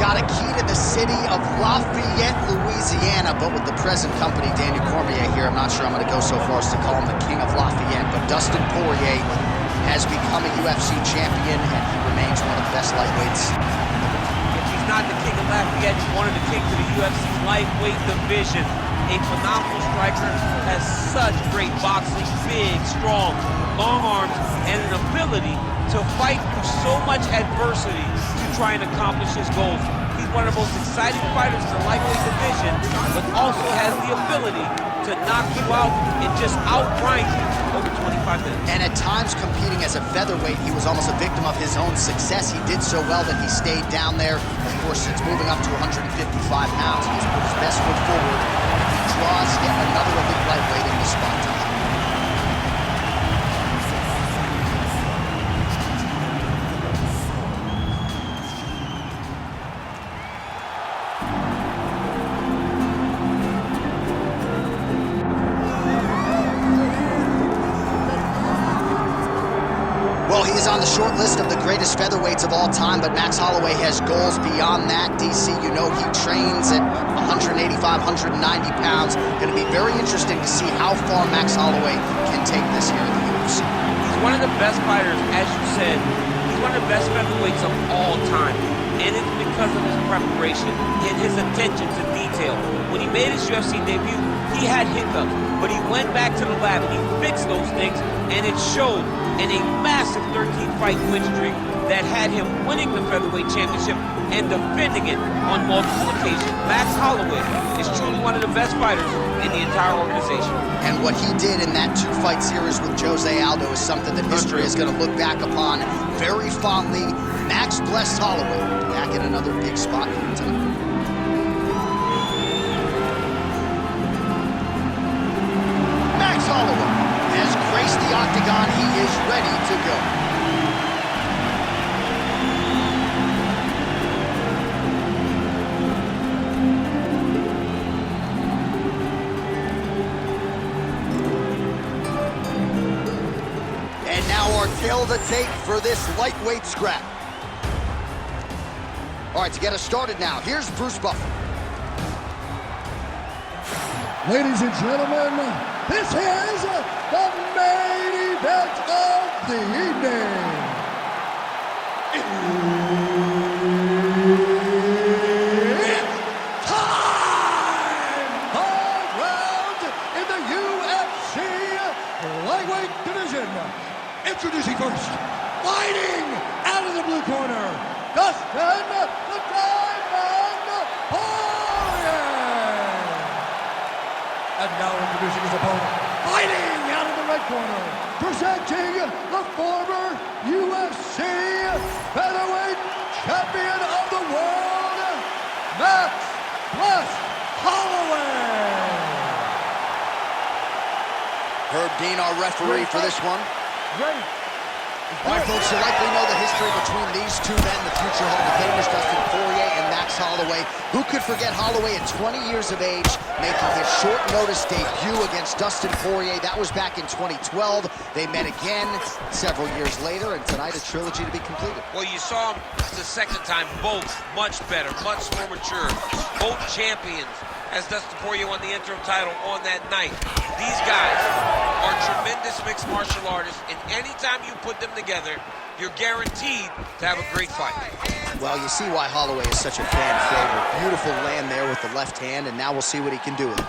got a key to the city of Lafayette, Louisiana, but with the present company, Daniel Cormier here, I'm not sure I'm going to go so far as to call him the king of Lafayette, but Dustin Poirier has become a UFC champion, and he remains one of the best lightweights. If he's not the king of Lafayette, he's one of the kings of the UFC's lightweight division. A phenomenal striker, has such great boxing, big, strong, long arms, and an ability to fight through so much adversity to try and accomplish his goals. He's one of the most exciting fighters in the lightweight division, but also has the ability to knock you out and just outgrind you over 25 minutes. And at times, competing as a featherweight, he was almost a victim of his own success. He did so well that he stayed down there. Of course, since moving up to 155 pounds, he's put his best foot forward. He draws yet another elite lightweight in the spot tonight. Well, he is on the short list of the greatest featherweights of all time, but Max Holloway has goals beyond that. DC, you know he trains at 185, 190 pounds. Going to be very interesting to see how far Max Holloway can take this here in the UFC. He's one of the best fighters, as you said. He's one of the best featherweights of all time. And it's because of his preparation and his attention to detail. When he made his UFC debut, he had hiccups, but he went back to the lab and he fixed those things, and it showed in a massive 13-fight win streak that had him winning the featherweight championship and defending it on multiple occasions. Max Holloway is truly one of the best fighters in the entire organization. And what he did in that two-fight series with Jose Aldo is something that history is going to look back upon very fondly. Max blessed Holloway back in another big spot here tonight. Max Holloway has graced the octagon. He is ready to go. And now our tale of the tape for this lightweight scrap. All right, to get us started now, here's Bruce Buffer. Ladies and gentlemen, this is the main event of the evening. It's time! 5 rounds in the UFC lightweight division. Introducing first, fighting out of the blue corner, Dustin the Diamond Poirier. And now introducing his opponent, fighting out of the red corner, presenting the former UFC featherweight champion of the world, Max Holloway. Herb Dean, our referee for this one. Ready. All right, folks, you likely know the history between these two men, the future Hall of Famers, Dustin Poirier and Max Holloway. Who could forget Holloway at 20 years of age, making his short-notice debut against Dustin Poirier? That was back in 2012. They met again several years later, and tonight a trilogy to be completed. Well, you saw them the second time, both much better, much more mature, both champions, as Dustin Poirier won the interim title on that night. These guys are tremendous mixed martial artists, and anytime you put them together, you're guaranteed to have a great fight. Well, you see why Holloway is such a fan favorite. Beautiful land there with the left hand, and now we'll see what he can do with it.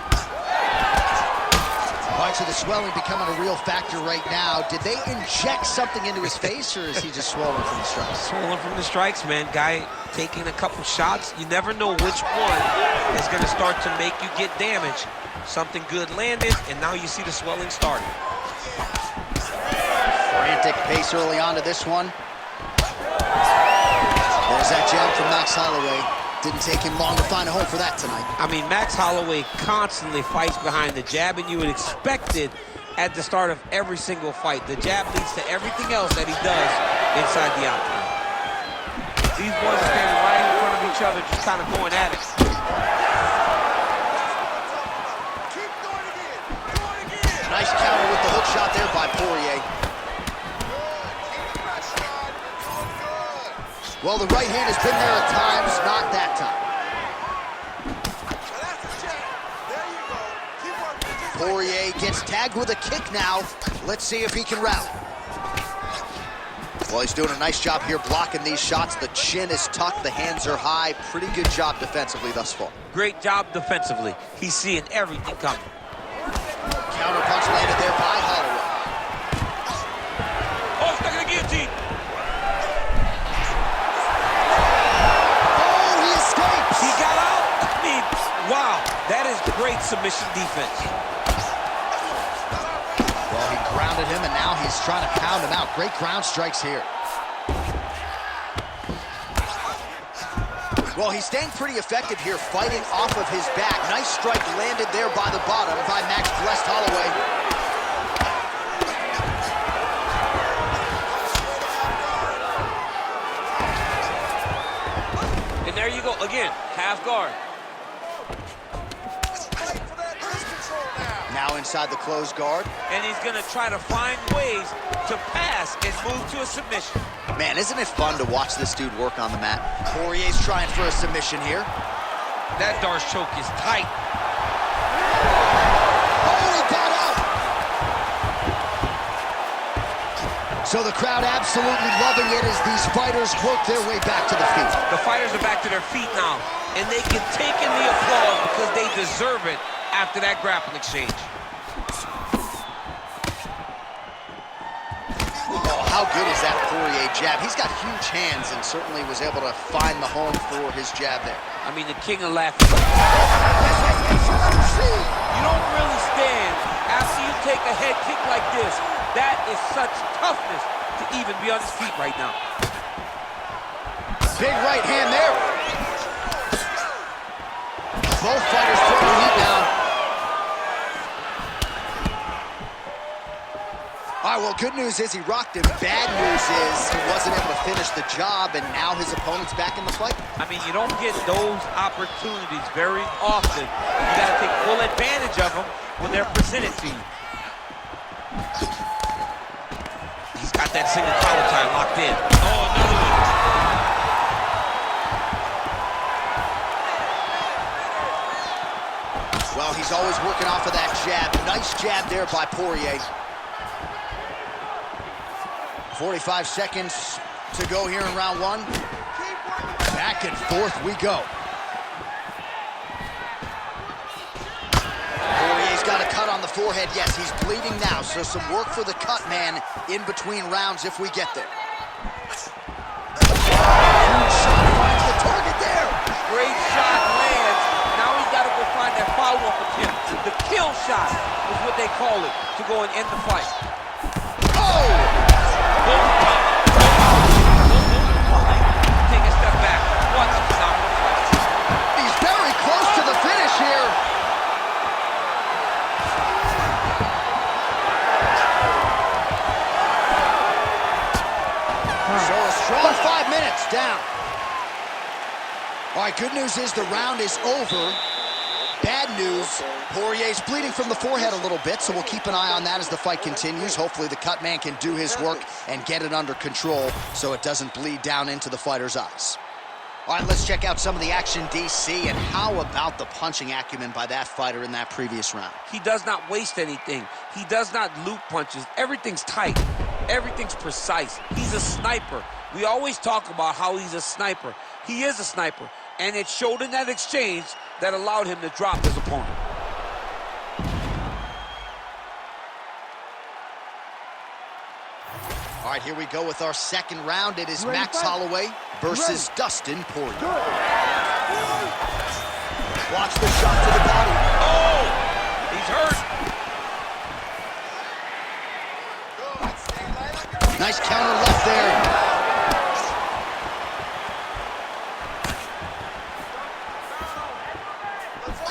All right, so the swelling becoming a real factor right now. Did they inject something into his face, or is he just swollen from the strikes? Swollen from the strikes, man. Guy taking a couple shots. You never know which one is going to start to make you get damage. Something good landed, and now you see the swelling starting. Frantic pace early on to this one. There's that jab from Max Holloway. Didn't take him long to find a home for that tonight. I mean, Max Holloway constantly fights behind the jab, and you would expect it at the start of every single fight. The jab leads to everything else that he does inside the octagon. These boys are standing right in front of each other, just kind of going at it. Nice counter with the hook shot there by Poirier. Well, the right hand has been there at times, not that time. Poirier gets tagged with a kick now. Let's see if he can rally. Well, he's doing a nice job here blocking these shots. The chin is tucked, the hands are high. Pretty good job defensively thus far. Great job defensively. He's seeing everything coming. Counter punch landed there by Holloway. Oh, stuck in the guillotine. Oh, he escapes. He got out. I mean, wow, that is great submission defense. Well, he grounded him, and now he's trying to pound him out. Great ground strikes here. Well, he's staying pretty effective here, fighting off of his back. Nice strike landed there by the bottom by Max Blessed Holloway. And there you go, again, half guard. Now inside the closed guard. And he's gonna try to find ways to pass and move to a submission. Man, isn't it fun to watch this dude work on the mat? Poirier's trying for a submission here. That Darce choke is tight. Oh, he got out! So the crowd absolutely loving it as these fighters work their way back to the feet. The fighters are back to their feet now, and they can take in the applause because they deserve it after that grappling exchange. How good is that Poirier jab? He's got huge hands and certainly was able to find the home for his jab there. I mean, the king of laughing. You don't really stand after you take a head kick like this. That is such toughness to even be on his feet right now. Big right hand there. Both fighters throwing heat now. All right, well, good news is he rocked him. Bad news is he wasn't able to finish the job, and now his opponent's back in the fight. I mean, you don't get those opportunities very often. You got to take full advantage of them when they're presented to you. He's got that single collar tie locked in. Oh, another one. Well, he's always working off of that jab. Nice jab there by Poirier. 45 seconds to go here in round one. Back and forth we go. Poirier's got a cut on the forehead. Yes, he's bleeding now, so some work for the cut man in between rounds if we get there. Huge shot finds the target there. Great shot lands. Now he's got to go find that follow-up attempt. The kill shot is what they call it, to go and end the fight. Oh! Take a step back. What a phenomenal fight. He's very close to the finish here. So a strong 5 minutes down. All right, good news is the round is over. Bad news, Poirier's bleeding from the forehead a little bit, so we'll keep an eye on that as the fight continues. Hopefully the cut man can do his work and get it under control so it doesn't bleed down into the fighter's eyes. All right, let's check out some of the action, DC, and how about the punching acumen by that fighter in that previous round? He does not waste anything. He does not loop punches. Everything's tight. Everything's precise. He's a sniper. We always talk about how he's a sniper. He is a sniper, and it showed in that exchange that allowed him to drop his opponent. All right, here we go with our second round. It is Max Holloway versus Dustin Poirier. Watch the shot to the body. Oh! He's hurt. Nice counter left there.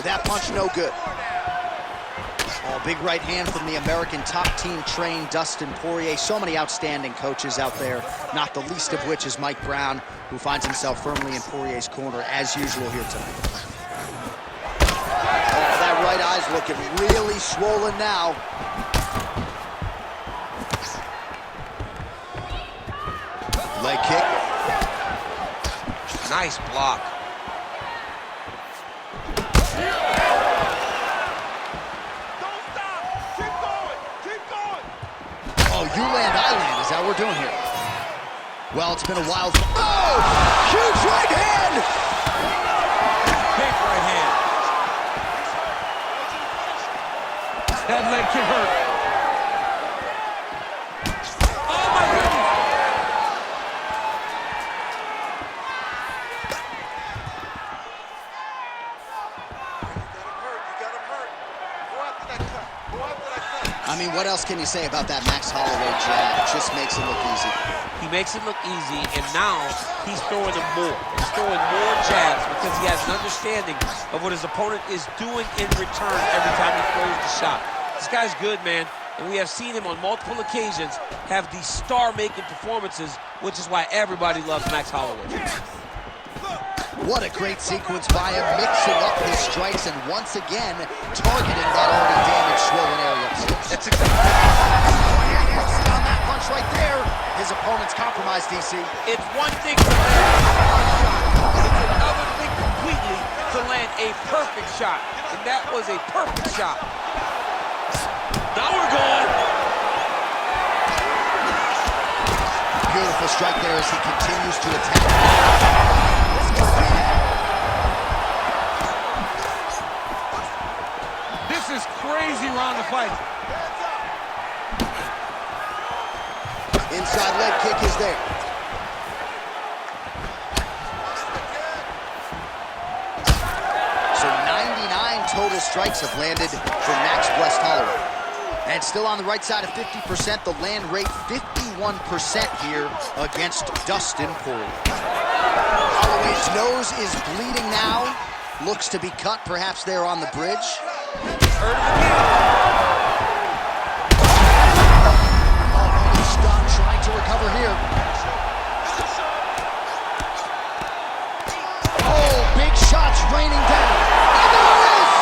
That punch no good. Oh, big right hand from the American top team trained Dustin Poirier. So many outstanding coaches out there, not the least of which is Mike Brown, who finds himself firmly in Poirier's corner as usual here tonight. Oh, that right eye's looking really swollen now. Leg kick. Nice block. Don't stop. Keep going. Keep going. Oh, you land, I land. Is that what we're doing here? Well, it's been a wild... Oh! Huge right hand! Big right hand. That leg can hurt. Oh, my goodness. You got him hurt. Go after that cut. Go after that cut. I mean, what else can you say about that Max Holloway jab? It just makes it look easy. He makes it look easy, and now he's throwing them more. He's throwing more jabs because he has an understanding of what his opponent is doing in return every time he throws the shot. This guy's good, man, and we have seen him on multiple occasions have these star-making performances, which is why everybody loves Max Holloway. What a great sequence by him, mixing up his strikes and once again targeting that already damaged, swollen area. That's exactly On that punch right there, his opponent's compromised, DC. It's one thing to land a shot, and it's another thing completely to land a perfect shot, and that was a perfect shot. Now we're going. Beautiful strike there as he continues to attack. This is crazy round of fight. Inside leg kick is there. So 99 total strikes have landed for Max Blessed Holloway. And still on the right side of 50%, the land rate 51% here against Dustin Poirier. Holloway's nose is bleeding now. Looks to be cut, perhaps there on the bridge. He's done, trying to recover here. Oh, big shots raining down. And there it is!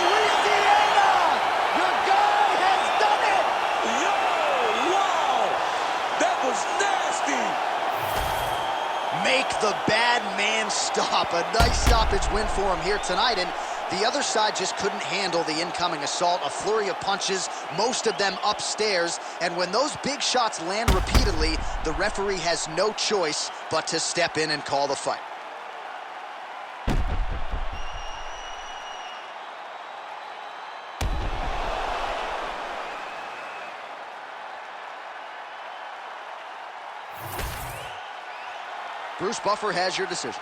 Louisiana! Your guy has done it! Yo, wow! That was nasty! Make the bad man stop. A nice stoppage win for him here tonight, and the other side just couldn't handle the incoming assault. A flurry of punches, most of them upstairs, and when those big shots land repeatedly, the referee has no choice but to step in and call the fight. Bruce Buffer has your decision.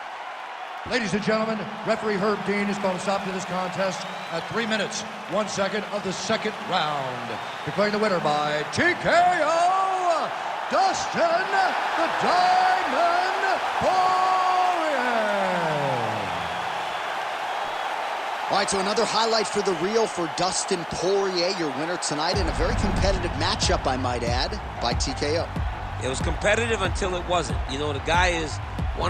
Ladies and gentlemen, referee Herb Dean is going to stop to this contest at 3 minutes, 1 second of the second round. Declaring the winner by TKO, Dustin the Diamond Poirier. All right, so another highlight for the reel for Dustin Poirier, your winner tonight in a very competitive matchup, I might add, by TKO. It was competitive until it wasn't. You know, the guy is